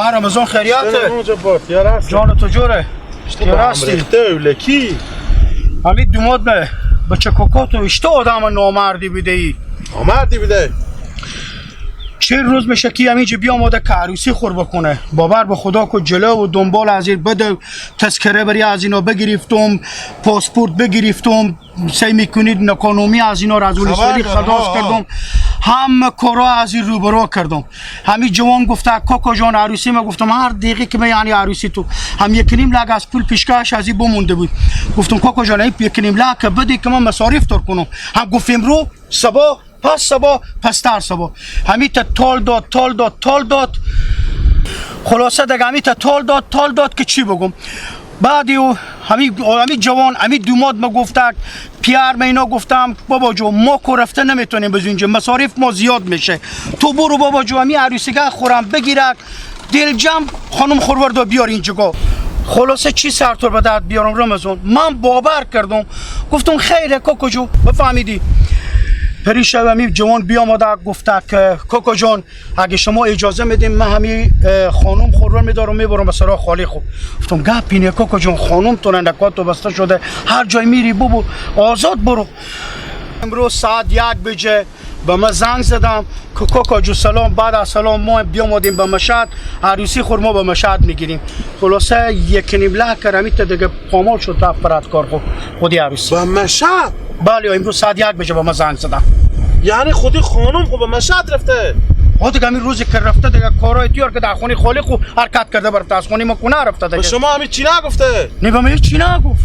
رمضان خیریاته جبار جان تو جوره راستی دولکی همین دوماد به بچه کوکاتو اشته آدم نامردی بیده ای نامردی بیده 40 روز میشه که همینجا بیاماده که عروسی خور بکنه باور به خدا که جلو و دنبال از این بده تذکره بری از اینا بگرفتم پاسپورت بگرفتم سعی میکنید نکانومی از اینا رزولستری خلاص کردم هم کارا از این روبرو کردم همین جوان گفته کاکا جان عروسی ما گفتم هر دقیقه که یعنی عروسی تو هم 1.5 لک از پول پیشکش از این بمونده بود گفتم کاکا جان این 1.5 لک بده که من مصارف تر کنم هم گفتم رو صبح پس صبح پس تر صبح همین تا تال داد خلاصه دیگه همین تا تال داد که چی بگم بعدی همین جوان همین دوماد ما گفتک پیار مینا گفتم بابا جو ما کو رفته نمیتونیم بز اینجا مصارف ما زیاد میشه تو برو بابا جو همین عروسیگاه خورم بگیرک دل جمع خانم خوروردا بیار اینجا خلاصه چی سرتور به درد بیارم رمضان من باور کردم گفتم خیره کوکو جو بفهمیدی پریشب همین جوان بیاماده گفته که کوکو جان اگه شما اجازه میدیم من همین خانم خورور میدارم میبرم به سراغ خالی خوب گفتم گپینه کوکو جان خانم تو نندکات تو بسته شده هر جای میری ببو آزاد برو امروز ساعت 1 بجه به من زنگ زدم که کوکو جو سلام بعد از سلام ما بیامادیم به مشهد عروسی خور ما به مشهد میگیریم خلاصه 1.5 لک همیت دیگه پامال شد رفت برات کار خودی عروسی به مشهد بله امروز ساعت 1 بجه به من زنگ زدم یعنی خودی خانم خب به مشهد رفته دیگه همین روزی که رفته دیگه کارای تیار که در خونه خالی خو حرکت کرده برفته از خونه ما کنه رفته دیگه شما همین چی نگفته نه به من چی نگفت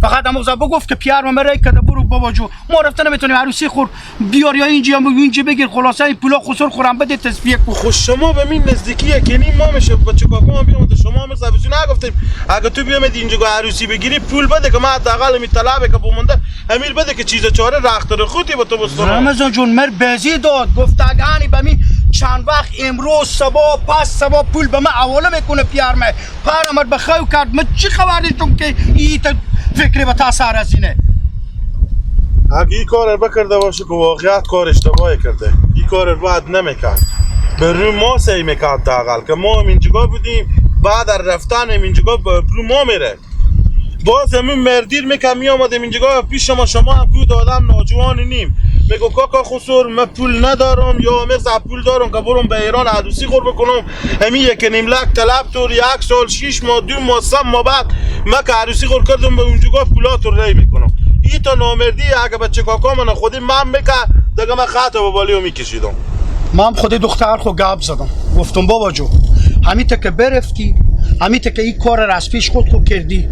فقط امروز بگفت که پیار من رای کرده برو بابا جو ما رفته نمیتونیم عروسی خور بیار یا اینجا بگیر خلاصه این پولا خسر خورم بده تصفیه کو خب شما به من نزدیکیه که نیم ما میشه بچه کاکا ما بیام شما هم سبزی نگفتیم اگه تو بیامد اینجا عروسی بگیری پول بده که ما حداقل می طلبه که بمونده امیر بده که چیز چاره رختر خودی با تو بستون رمضان جون مر بازی داد گفت اگه به من چند وقت امروز صبح پس صبح پول به من حواله میکنه پیار من پارم بخو کرد من چی خبر داشتم که این فکری به تاثیر از اینه اگه این کار بکرده باشه که واقعیت کار اشتباهی کرده این کار رو باید نمیکرد به روی ما سعی میکرد داغل که ما اینجا بودیم بعد رفتن اینجا به روی ما میره باز همین مردیر میکرد میامدیم اینجا پیش شما هم بود آدم ناجوانی نیم میگو کاکا خسور من پول ندارم یا مثلا پول دارم که برم به ایران عروسی خور بکنم همین 1.5 لک طلب تو 1 سال 6 ماه 2 ماه 3 ماه بعد من که عروسی خور کردم به اونجا پولات رو ری میکنم این تا نامردی اگه بچه کاکا من خودی من میکرد دیگه من خط به بالیو میکشیدم من خود دختر خو گپ زدم گفتم بابا جو همیته که برفتی همیته که این کار را از پیش خود کردی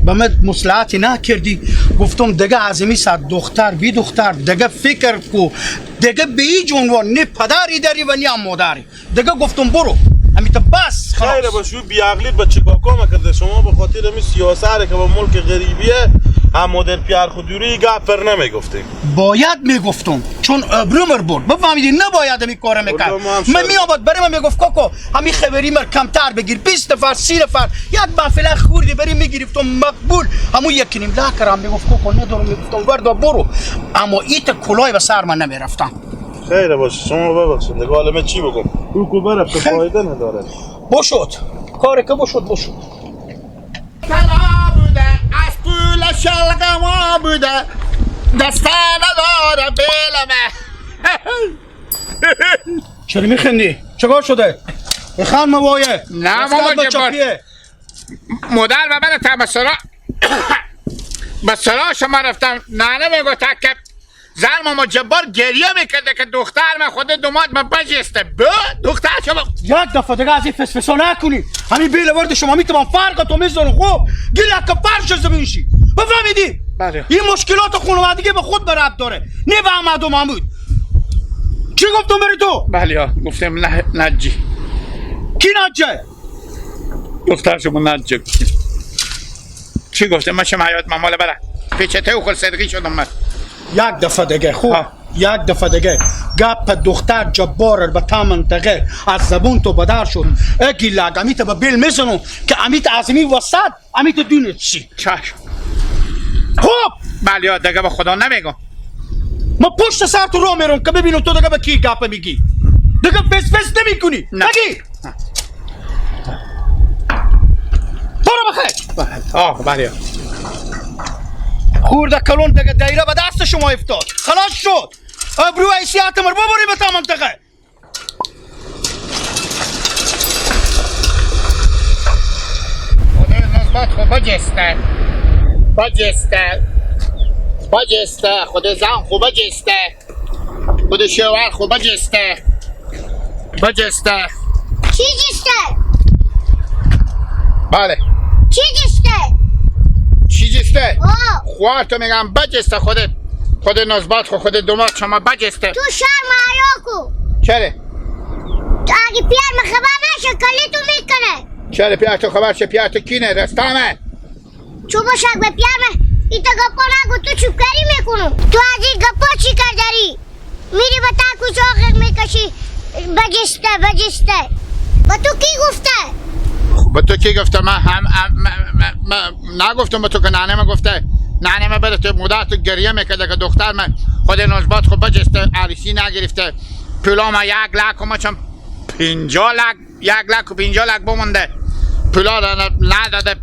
به من مصلحتی نکردی گفتم دیگه عظیمی صد دختر بی دختر دیگه فکر کو دیگه به هیچ عنوان نه پدری داری و نه مادری دیگه گفتم برو همیته بس خیره باشو بی عقلیت بچه کاکا مکرده شما به خاطر همین سیاست که با ملک غریبیه هم مادر پیار خودوری گپر نمیگفتیم باید میگفتم چون ابرومر برد بفهمیدی نباید همین کار میکرد من میآمد برای من میگفت کاکا همین خبری مر کمتر بگیر 20 نفر 30 نفر یک بافله خوردی بری میگرفتم مقبول همون 1.5 لک رام میگفت کاکا ندارم میگفتم وردا برو اما ایت کلای به سر من نمیرفتم خیره باشه شما ببخشید دیگه حالا من چی بگم کو برفت فایده نداره باشد کاری که باشد از پول شلق ما بوده دسته نداره بیلمه چرا میخندی؟ چگاه شده؟ بخند موایه نه ماما جبار مادر و من به سرا شما رفتم نانه میگو که زن ماما جبار گریه میکرده که دختر من خود دوماد من بجسته دختر شما یک دفعه دیگه از این فسفسا نکنی همین بیل ورد شما میتونم فرق تو میزنم خوب گیله که فرش زمین شی بفهمیدی؟ بله این مشکلات خانوادگی به خود براب داره نه به احمد و محمود چی گفتم بری تو؟ بله گفتم نجی کی نجه؟ دختر شما نجه چی گفتم من شما حیات مماله بره پیچته و خل صدقی شدم من یک دفعه دیگه خوب یک دفعه دیگه گپ دختر جبار به تا منطقه از زبون تو بدر شد اگی لگ امیت به بیل میزنم که امیت عظیمی وسط امیت دونت چی چشم خوب بله دیگه به خدا نمیگم ما پشت سر تو رو میرم که ببینم تو دیگه به کی گپ میگی دیگه فس نمی کنی نگی بله. خورده کلون دیگه دایره به دست شما افتاد. خلاص شد. ابرو حیثیت مر ببری به تا منطقه. خدا نزبت خو بجسته خدا زن خو بجسته خدا شوهر خو بجسته چی جسته؟ بله چی جسته؟ چی جسته؟ آه خواه تو میگم بجسته خود نزبت خود دومات شما بجسته. تو شرم حیا کو. چره؟ تو اگه پیار ما خبر نشه کلی تو میکنه. چره پیار تو خبر شه؟ پیار تو کینه رستمه؟ چو باشک به پیار ما ایتا گپا نگو تو چوبکاری میکنم. تو از این گپا چی کار داری؟ میری به تا کچه آخر میکشی بجسته با تو کی گفته؟ با تو کی گفته؟ من نگفتم با تو که نانه ما گفته. نانه ما بره تو مدت تو گریه میکرده که دختر من خود نزبات خود بجسته عروسی نگرفته. پولا ما 1 لک و ما چون 50 لک 1 لک و 50 لک بمونده. پولا نداده.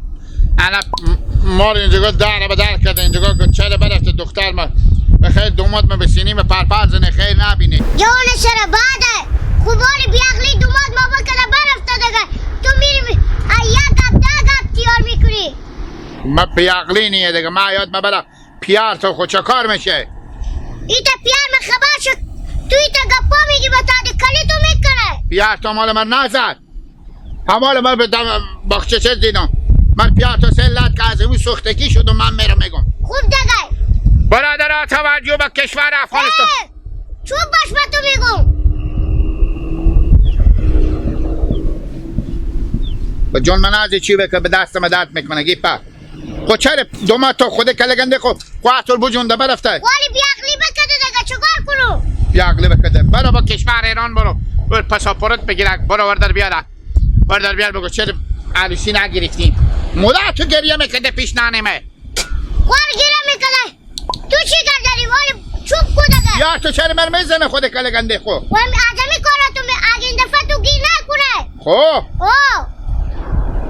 انا ما رو اینجا در به در کرده. اینجا چرا برفته دختر ما بخیر دومات ما به سینیم پرپر زنه خیر نبینی. جوان سر بعده خوبانی بیاقلی دومات ما بکنه برفته دیگه. تو میری یک گپ 10 گپ تیار میکنی. ما پیاقلی نیه دیگه. ما یاد ما برا پیار تو خود چه کار میشه؟ ایتا پیار من خبر شد تو ایتا گپا میگی با تا کلی تو میکنه. پیار تو مال من نزد. همال من به باخچه چه دیدم. من پیار تو سلت که از اون سختگی شد و من میرم میگم. خوب دیگه برادرها توجه به کشور افغانستان. چوب باش با تو میگم. به جون من از چی بکر به دست من درد میکنه گیپا. خود چرا دوما تو خود کلگنده خود قواتر بجونده برفته. والی بیاقلی بکده دیگه چکار کنو؟ بیاقلی بکده. برو با کشور ایران برو پاسپورت بگیر. برو وردر بیار بگو چرا عروسی نگرفتیم. مدت تو گریه میکرده پیش نانمه. وال گیره میکنه. تو چی کار داری والی چوب کو دیگه. یار تو چرا من میزنه خود کلگنده خود. والی آدمی کارا تو اگه این دفعه تو گیر نکنه. خب آه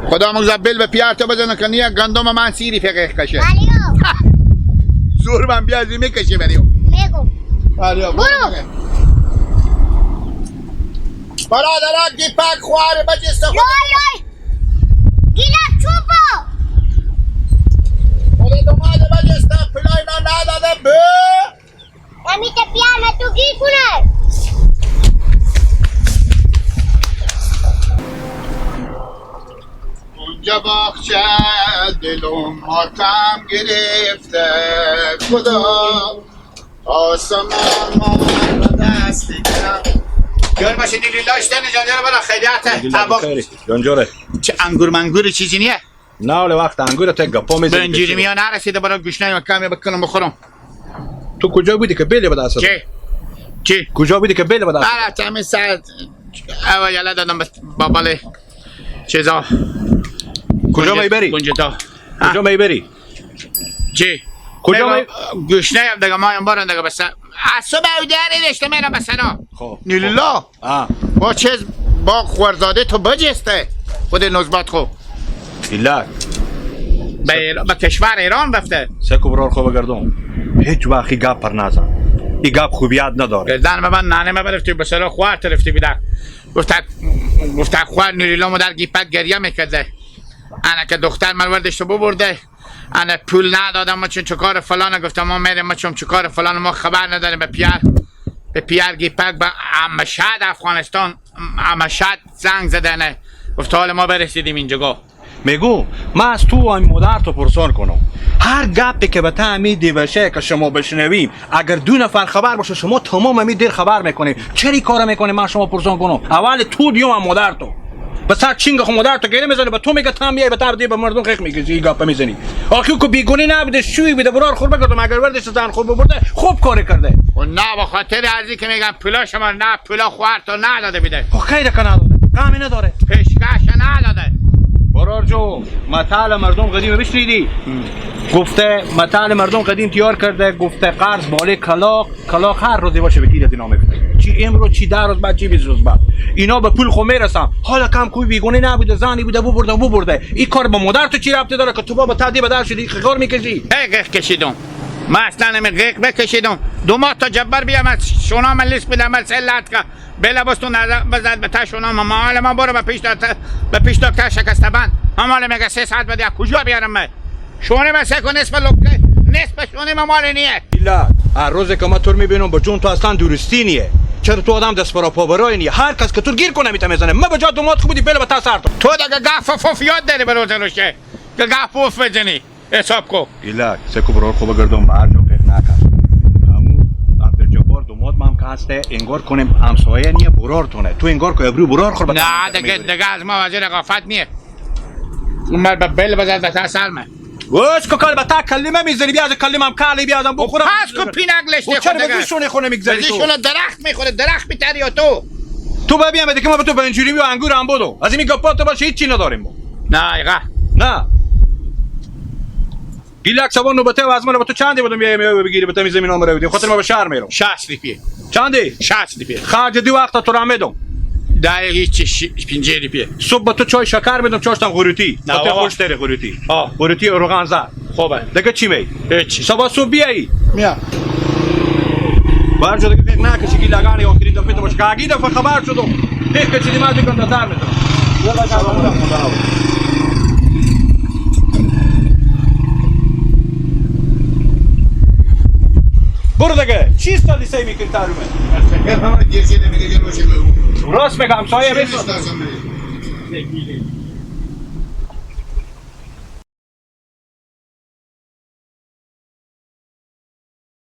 خدا مگذار به پیار تو بزنه که نیه گندم من سیری فقه کشه. ولیو زور من بیازی میکشی بریو. میگم بریو برو. برادران گیپک خواره بجسته خود. لای گیله چوبو خود دوماد بجسته پلای من نداده به. امیت پیانه تو گیر کنه. اونجا باخچه دلم ماتم گرفته خدا آسمان ما به دست گرم. بیار باشه دیلیلاش دنه جان یارو برا خیلیته. جانجوره چه انگور منگور چیزی نیه؟ نه ولی وقت انگور تا گپا به میزنی. انجیری میان نرسیده برای گوشنه و کمی بکنم بخورم. تو کجا بودی که بیلی به دست؟ چی؟ کجا بودی که بیلی به دست؟ برای همین ساعت اول یالا دادم با باله چیزا. کجا میبری؟ کجا میبری؟ چی؟ کجا گوشنه هم دیگه ما هم بارن دیگه بس صبح او داری رشته میرم بسنا. خب نیلیلا با چیز با خوارزاده تو بجسته خود نزبت خو ایلا به کشور ایران رفته. سکو برار خوب گردم هیچ وقتی گپ پر نزن. این گپ خوبیت نداره. گردن به من نانه ما برفتی بسرا خوار ترفتی بیدر گفت خوار نیلیلا مو در گیپک گریه میکرده. انا که دختر من وردش تو ببرده. انا پول ندادم ما چون چکار فلان گفتم ما میریم ما چون چکار فلان ما خبر نداریم به پیار گیپک به مشهد افغانستان مشهد زنگ زدنه گفت حال ما برسیدیم اینجا. میگو من از تو این مادر تو پرسان کنم هر گپی که به تعمید دیوشه که شما بشنویم اگر 2 نفر خبر باشه شما تمام می دیر خبر میکنیم. چری کار میکنه من شما پرسان کنم اول تو دیوم هم مادر تو به سر چینگ خو مادر تو گیره میزنه به تو میگه تام بیای به تر دی به مردم خیخ میگی این گپ میزنی. آخه کو بیگونی نبوده شوی بده برار خور بگم اگر وردش زن خوب ببرده خوب کار کرده. و نه به خاطر ارزی که میگم پولا شما نه پولا خوار تو نداده بیده. خیلی که نداده کامی نداره پیشکش نداده. برار جو متال مردم قدیم بشنیدی؟ گفته متال مردم قدیم تیار کرده گفته قرض بالای کلاق هر روزی باشه به گیرت نامه چی امروز چی در روز بعد چی 20 روز بعد اینا به پول خو میرسن. حالا کم کوی بیگونه نبوده، زنی بوده برده این کار با مادر تو چی ربطی داره که تو با تعدی به در شدی خگار میکشی؟ قیق کشیدم ما اصلا همه قیق بکشیدم 2 ماه تا جبر بیام از شونام لیست بدم از علت که بلا بستون بزد به تا شونام ما حالا ما برو به پیش دکتر شکسته بند هم حالا میگه 3 ساعت بده کجا بیارم من شونه من سکو نصف لکه نصف شونه ما مال نیه ایلا هر روز که ما تو رو میبینم با جون تو اصلا درستی نیه. چرا تو آدم دست برا پا برای نیه؟ هر کس که تو گیر کنه میتونه ما به جا دومات خوبی بله به تا سر تو دیگه گاف فوف یاد داری به روز روشه که گاف فوف بزنی حساب کو ایلا سکو برار خوب گردم بر جو پیک نکن. همون عبدالجبار دومات مام که هسته انگار کنیم همسایه نیه برار تونه تو انگار که ابرو برار خور نه دیگه از ما وزیر غافت نیه اومد به بل بزد به تا سر من وش که کال بتا کلمه میزنی بیاز کلمه هم کالی بیازم بخورم پس کو پینک لشته خود چرا دیگه بزیشونه خونه میگذاری تو بزیشونه درخت میخوره درخت میتری و تو ببین بده که ما به تو بنجوری و انگور هم بودو از این گپات باشه هیچ چی نداریم ما نه ایقا نه ایلاک سبا نوبته و از من با تو چندی بودم میای بگیری بتا زمین عمره بودیم خاطر ما به شهر میرم 60 روپیه چندی 60 روپیه خرج دی وقت تو را میدم در هیچ 50 روپیه صبح با تو چای شکر میدم چاشتم غروتی نه خاطر بابا. خوش داره غروتی آه. غروتی روغن زد خوبه دیگه چی می هیچ صبح صبح بیایی میام بار شده که فکر نکشی که لگانی آخری دفعه تو باشه که اگه دفعه خبر شدم فکر کشیدی من دیگه نظر میدم برو دیگه چی استادی سی میکنی تارومه راست میگم سایه بیست